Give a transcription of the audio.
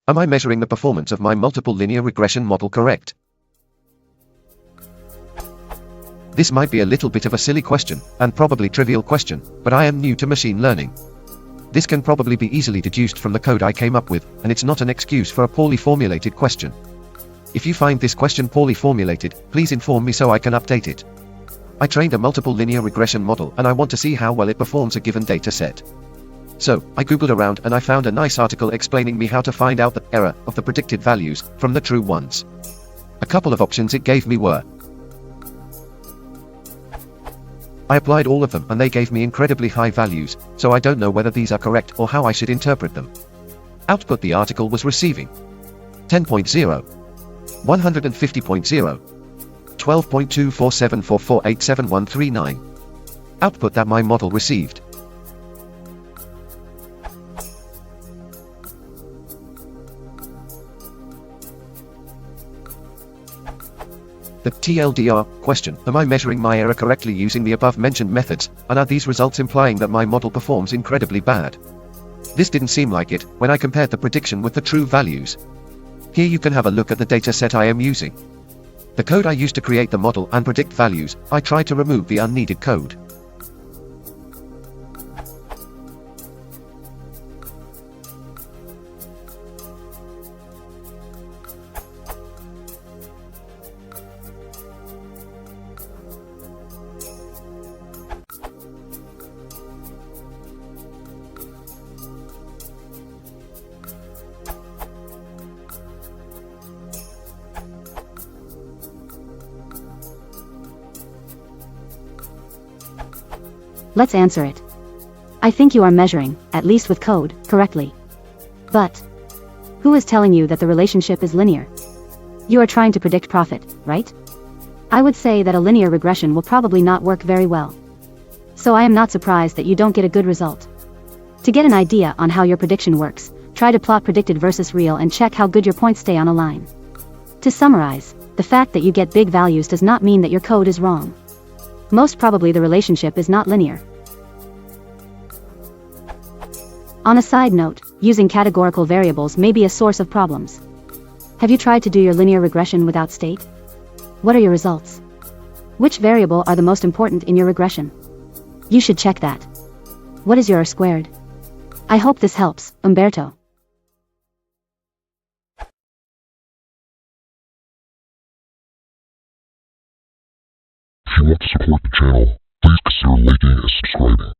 Am I measuring the performance of my multiple linear regression model correct? This might be a little bit of a silly question, and probably trivial question, but I am new to machine learning. This can probably be easily deduced from the code I came up with, and it's not an excuse for a poorly formulated question. If you find this question poorly formulated, please inform me so I can update it. I trained a multiple linear regression model and I want to see how well it performs a given data set. So, I googled around and I found a nice article explaining me how to find out the error of the predicted values from the true ones. A couple of options it gave me were: I applied all of them and they gave me incredibly high values, so I don't know whether these are correct or how I should interpret them. Output: the article was receiving 10.0, 150.0, 12.2474487139. Output that my model received. The TLDR question: am I measuring my error correctly using the above mentioned methods, and are these results implying that my model performs incredibly bad? This didn't seem like it when I compared the prediction with the true values. Here you can have a look at the data set I am using. The code I used to create the model and predict values, I tried to remove the unneeded code. Let's answer it. I think you are measuring, at least with code, correctly. But who is telling you that the relationship is linear? You are trying to predict profit, right? I would say that a linear regression will probably not work very well. So I am not surprised that you don't get a good result. To get an idea on how your prediction works, try to plot predicted versus real and check how good your points stay on a line. To summarize, the fact that you get big values does not mean that your code is wrong. Most probably the relationship is not linear. On a side note, using categorical variables may be a source of problems. Have you tried to do your linear regression without state? What are your results? Which variable are the most important in your regression? You should check that. What is your R-squared? I hope this helps, Umberto. If you want to support the channel, please consider liking and subscribing.